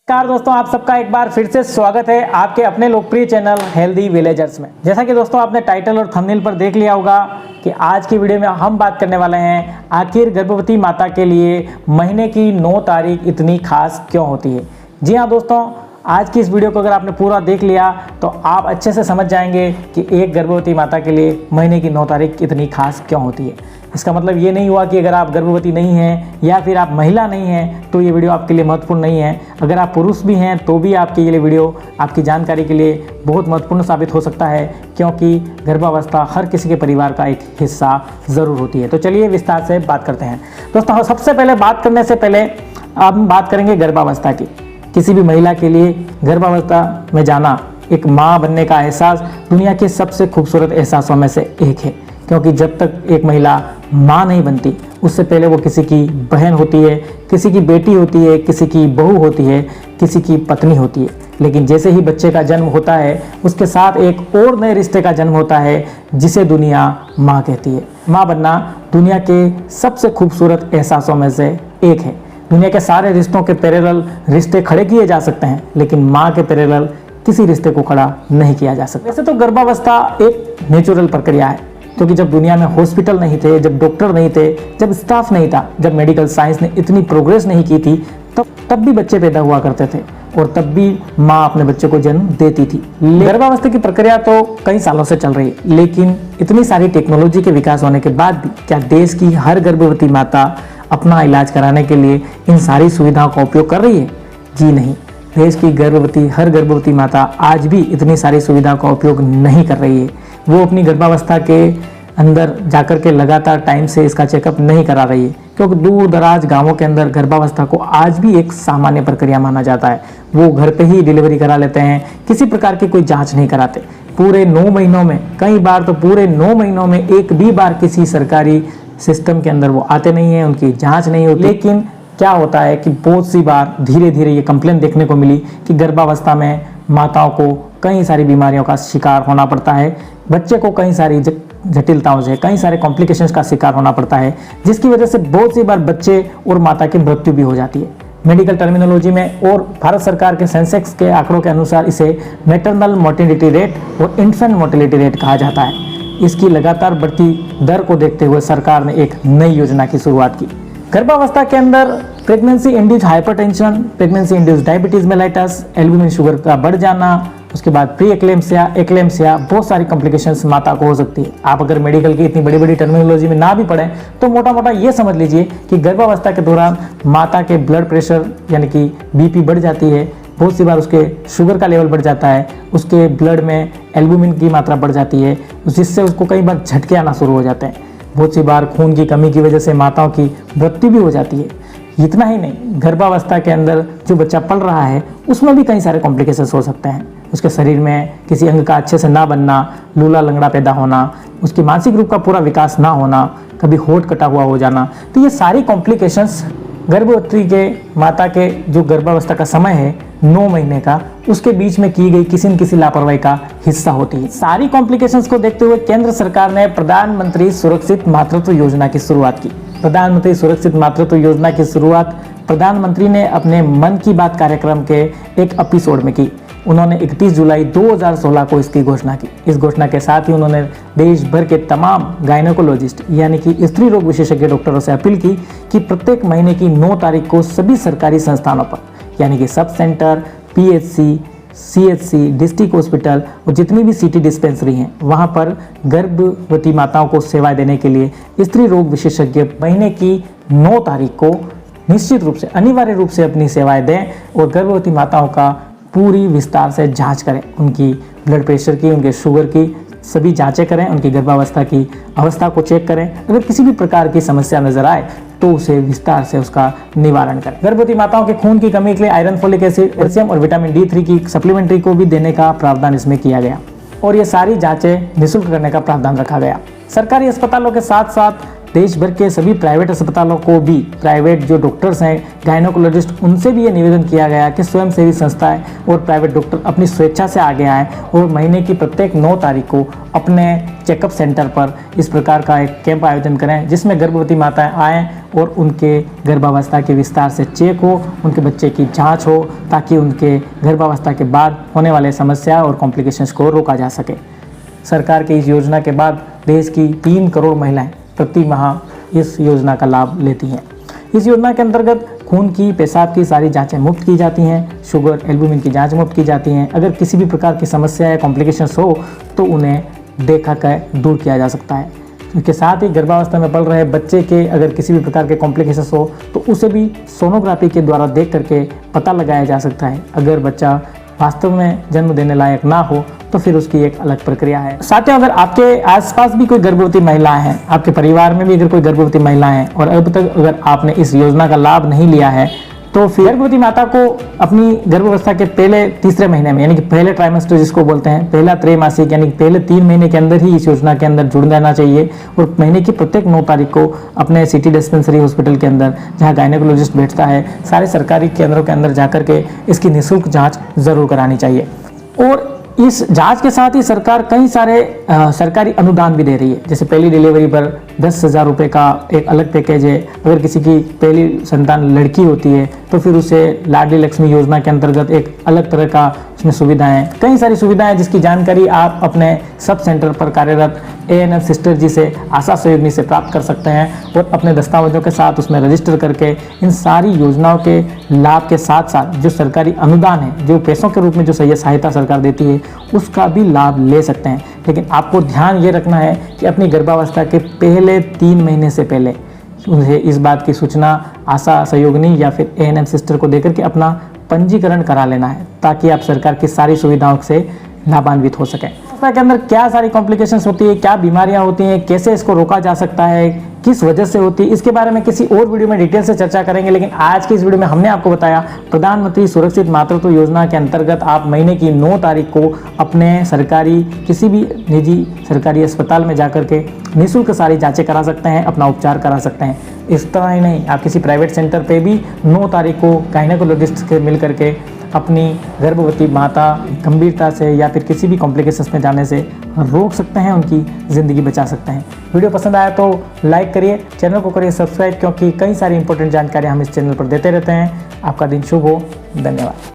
नमस्कार दोस्तों, आप सबका एक बार फिर से स्वागत है आपके अपने लोकप्रिय चैनल हेल्दी विलेजर्स में। जैसा कि दोस्तों आपने टाइटल और थंबनेल पर देख लिया होगा कि आज की वीडियो में हम बात करने वाले हैं आखिर गर्भवती माता के लिए महीने की 9 तारीख इतनी खास क्यों होती है। जी हाँ दोस्तों, आज की इस वीडियो को अगर आपने पूरा देख लिया तो आप अच्छे से समझ जाएंगे कि एक गर्भवती माता के लिए महीने की 9 तारीख इतनी खास क्यों होती है। इसका मतलब ये नहीं हुआ कि अगर आप गर्भवती नहीं हैं या फिर आप महिला नहीं हैं तो ये वीडियो आपके लिए महत्वपूर्ण नहीं है। अगर आप पुरुष भी हैं तो भी आपके लिए वीडियो आपकी जानकारी के लिए बहुत महत्वपूर्ण साबित हो सकता है, क्योंकि गर्भावस्था हर किसी के परिवार का एक हिस्सा ज़रूर होती है। तो चलिए विस्तार से बात करते हैं दोस्तों। सबसे पहले बात करने से पहले हम बात करेंगे गर्भावस्था की। किसी भी महिला के लिए गर्भावस्था में जाना, एक माँ बनने का एहसास दुनिया के सबसे खूबसूरत एहसासों में से एक है, क्योंकि जब तक एक महिला माँ नहीं बनती उससे पहले वो किसी की बहन होती है, किसी की बेटी होती है, किसी की बहू होती है, किसी की पत्नी होती है। लेकिन जैसे ही बच्चे का जन्म होता है उसके साथ एक और नए रिश्ते का जन्म होता है जिसे दुनिया माँ कहती है। माँ बनना दुनिया के सबसे खूबसूरत एहसासों में से एक है। दुनिया के सारे रिश्तों के पैरेलल रिश्ते खड़े किए जा सकते हैं, लेकिन माँ के पैरेलल किसी रिश्ते को खड़ा नहीं किया जा सकता। वैसे तो गर्भावस्था एक नेचुरल प्रक्रिया है, क्योंकि जब दुनिया में हॉस्पिटल नहीं थे, जब डॉक्टर नहीं थे, जब स्टाफ नहीं था, जब मेडिकल साइंस ने इतनी प्रोग्रेस नहीं की थी, तब भी बच्चे पैदा हुआ करते थे और तब भी माँ अपने बच्चे को जन्म देती थी। गर्भावस्था की प्रक्रिया तो कई सालों से चल रही है, लेकिन इतनी सारी टेक्नोलॉजी के विकास होने के बाद भी क्या देश की हर गर्भवती माता अपना इलाज कराने के लिए इन सारी सुविधाओं का उपयोग कर रही है? जी नहीं, देश की हर गर्भवती माता आज भी इतनी सारी सुविधाओं का उपयोग नहीं कर रही है। वो अपनी गर्भावस्था के अंदर जाकर के लगातार टाइम से इसका चेकअप नहीं करा रही है, क्योंकि दूर दराज गांवों के अंदर गर्भावस्था को आज भी एक सामान्य प्रक्रिया माना जाता है। वो घर पे ही डिलीवरी करा लेते हैं, किसी प्रकार की कोई जांच नहीं कराते। पूरे 9 महीनों में, कई बार तो पूरे 9 महीनों में एक भी बार किसी सरकारी सिस्टम के अंदर वो आते नहीं हैं, उनकी जाँच नहीं होती। लेकिन क्या होता है कि बहुत सी बार धीरे धीरे ये कंप्लेन देखने को मिली कि गर्भावस्था में माताओं को कई सारी बीमारियों का शिकार होना पड़ता है, बच्चे को कई सारी जटिलताओं से, कई सारे कॉम्प्लिकेशंस का शिकार होना पड़ता है, जिसकी वजह से बहुत सी बार बच्चे और माता की मृत्यु भी हो जाती है। मेडिकल टर्मिनोलॉजी में और भारत सरकार के सेंसेक्स के आंकड़ों के अनुसार इसे मैटरनल मोर्टेलिटी रेट और इन्फेंट मोर्टेलिटी रेट कहा जाता है। इसकी लगातार बढ़ती दर को देखते हुए सरकार ने एक नई योजना की शुरुआत की। गर्भावस्था के अंदर pregnancy induced hypertension, pregnancy induced diabetes mellitus, albumin sugar का बढ़ जाना, उसके बाद प्री एक्लेम्सिया, बहुत सारी कॉम्प्लिकेशंस माता को हो सकती है। आप अगर मेडिकल की इतनी बड़ी बड़ी टर्मिनोलॉजी में ना भी पढ़ें तो मोटा मोटा ये समझ लीजिए कि गर्भावस्था के दौरान माता के ब्लड प्रेशर यानी कि बीपी बढ़ जाती है, बहुत सी बार उसके शुगर का लेवल बढ़ जाता है, उसके ब्लड में एल्बुमिन की मात्रा बढ़ जाती है, जिससे उसको कई बार झटके आना शुरू हो जाते हैं। बहुत सी बार खून की कमी की वजह से माताओं की मृत्यु भी हो जाती है। इतना ही नहीं, गर्भावस्था के अंदर जो बच्चा पल रहा है उसमें भी कई सारे कॉम्प्लिकेशंस हो सकते हैं। उसके शरीर में किसी अंग का अच्छे से ना बनना, लूला लंगड़ा पैदा होना, उसकी मानसिक रूप का पूरा विकास ना होना, कभी होठ कटा हुआ हो जाना। तो ये सारी कॉम्प्लिकेशंस गर्भवती के माता के जो गर्भावस्था का समय है 9 महीने का, उसके बीच में की गई किसी न किसी लापरवाही का हिस्सा होती है। सारी कॉम्प्लिकेशंस को देखते हुए केंद्र सरकार ने प्रधानमंत्री सुरक्षित मातृत्व योजना की शुरुआत की। प्रधानमंत्री सुरक्षित मातृत्व योजना की शुरुआत प्रधानमंत्री ने अपने मन की बात कार्यक्रम के एक एपिसोड में की। उन्होंने 31 जुलाई 2016 को इसकी घोषणा की। इस घोषणा के साथ ही उन्होंने देश भर के तमाम गायनेकोलॉजिस्ट यानी कि स्त्री रोग विशेषज्ञ डॉक्टरों से अपील की कि प्रत्येक महीने की 9 तारीख को सभी सरकारी संस्थानों पर यानी कि sub centre, PHC, CHC, district hospital और जितनी भी सिटी डिस्पेंसरी हैं वहाँ पर गर्भवती माताओं को सेवाएं देने के लिए स्त्री रोग विशेषज्ञ महीने की 9 तारीख को निश्चित रूप से, अनिवार्य रूप से अपनी सेवाएं दें और गर्भवती माताओं का पूरी विस्तार से जांच करें। उनकी ब्लड प्रेशर की, उनके शुगर की सभी जांचें करें, उनकी गर्भावस्था की अवस्था को चेक करें। अगर किसी भी प्रकार की समस्या नजर आए तो उसे विस्तार से उसका निवारण करें। गर्भवती माताओं के खून की कमी के लिए आयरन, फोलिक एसिड, कैल्शियम और विटामिन D3 की सप्लीमेंट्री को भी देने का प्रावधान इसमें किया गया और ये सारी जांचें निःशुल्क करने का प्रावधान रखा गया। सरकारी अस्पतालों के साथ साथ देश भर के सभी प्राइवेट अस्पतालों को भी, प्राइवेट जो डॉक्टर्स हैं, गायनोकोलॉजिस्ट, उनसे भी ये निवेदन किया गया कि स्वयंसेवी संस्थाएं और प्राइवेट डॉक्टर अपनी स्वेच्छा से आगे आएँ और महीने की प्रत्येक 9 तारीख को अपने चेकअप सेंटर पर इस प्रकार का एक कैंप आयोजन करें, जिसमें गर्भवती माताएं आएँ और उनके गर्भावस्था के विस्तार से चेक हो, उनके बच्चे की जांच हो, ताकि उनके गर्भावस्था के बाद होने वाले समस्या और कॉम्प्लिकेशंस को रोका जा सके। सरकार की इस योजना के बाद देश की 3 करोड़ महिलाएं प्रति माह इस योजना का लाभ लेती हैं। इस योजना के अंतर्गत खून की, पेशाब की सारी जांचें मुफ्त की जाती हैं, शुगर, एल्बुमिन की जांच मुफ्त की जाती हैं। अगर किसी भी प्रकार की समस्या या कॉम्प्लिकेशंस हो तो उन्हें देखा कर दूर किया जा सकता है। इसके साथ ही गर्भावस्था में पल रहे बच्चे के अगर किसी भी प्रकार के कॉम्प्लिकेशंस हो तो उसे भी सोनोग्राफी के द्वारा देख करके पता लगाया जा सकता है। अगर बच्चा वास्तव में जन्म देने लायक ना हो तो फिर उसकी एक अलग प्रक्रिया है। साथियों, अगर आपके आसपास भी कोई गर्भवती महिलाएं हैं, आपके परिवार में भी अगर कोई गर्भवती महिलाएं हैं और अब तक अगर आपने इस योजना का लाभ नहीं लिया है, तो फिर गर्भवती माता को अपनी गर्भावस्था के पहले तीसरे महीने में, यानी कि पहले ट्राइमेस्टर जिसको बोलते हैं, पहला त्रैमासिक यानी कि पहले 3 महीने के अंदर ही इस योजना के अंदर जुड़ जाना चाहिए और महीने की प्रत्येक 9 तारीख को अपने सिटी डिस्पेंसरी हॉस्पिटल के अंदर, जहां गायनेकोलॉजिस्ट बैठता है, सारे सरकारी केंद्रों के अंदर जाकर के इसकी निःशुल्क जाँच जरूर करानी चाहिए। और इस जांच के साथ ही सरकार कई सारे सरकारी अनुदान भी दे रही है। जैसे पहली डिलीवरी पर 10,000 रुपये का एक अलग पैकेज है। अगर किसी की पहली संतान लड़की होती है तो फिर उसे लाडली लक्ष्मी योजना के अंतर्गत एक अलग तरह का उसमें सुविधाएं, कई सारी सुविधाएं जिसकी जानकारी आप अपने सब सेंटर पर कार्यरत ANM सिस्टर जी से, आशा सहयोगिनी से प्राप्त कर सकते हैं और अपने दस्तावेजों के साथ उसमें रजिस्टर करके इन सारी योजनाओं के लाभ के साथ साथ जो सरकारी अनुदान है, जो पैसों के रूप में जो सहायता सरकार देती है, उसका भी लाभ ले सकते हैं। लेकिन आपको ध्यान ये रखना है कि अपनी गर्भावस्था के पहले 3 महीने से पहले उन्हें इस बात की सूचना आशा सहयोगिनी या फिर ANM सिस्टर को देकर के अपना पंजीकरण करा लेना है, ताकि आप सरकार की सारी सुविधाओं से लाभान्वित हो सकें। के अंदर क्या सारी कॉम्प्लिकेशंस होती है, क्या बीमारियां होती हैं, कैसे इसको रोका जा सकता है, किस वजह से होती है, इसके बारे में किसी और वीडियो में डिटेल से चर्चा करेंगे। लेकिन आज की इस वीडियो में हमने आपको बताया प्रधानमंत्री सुरक्षित मातृत्व योजना के अंतर्गत आप महीने की 9 तारीख को अपने सरकारी किसी भी निजी सरकारी अस्पताल में जाकर के निःशुल्क सारी जांचें करा सकते हैं, अपना उपचार करा सकते हैं। इस तरह ही नहीं, आप किसी प्राइवेट सेंटर पे भी 9 तारीख को गायनेकोलॉजिस्ट से मिल करके अपनी गर्भवती माता गंभीरता से या फिर किसी भी कॉम्प्लिकेशंस में जाने से रोक सकते हैं, उनकी ज़िंदगी बचा सकते हैं। वीडियो पसंद आया तो लाइक करिए, चैनल को करिए सब्सक्राइब, क्योंकि कई सारी इंपॉर्टेंट जानकारी हम इस चैनल पर देते रहते हैं। आपका दिन शुभ हो। धन्यवाद।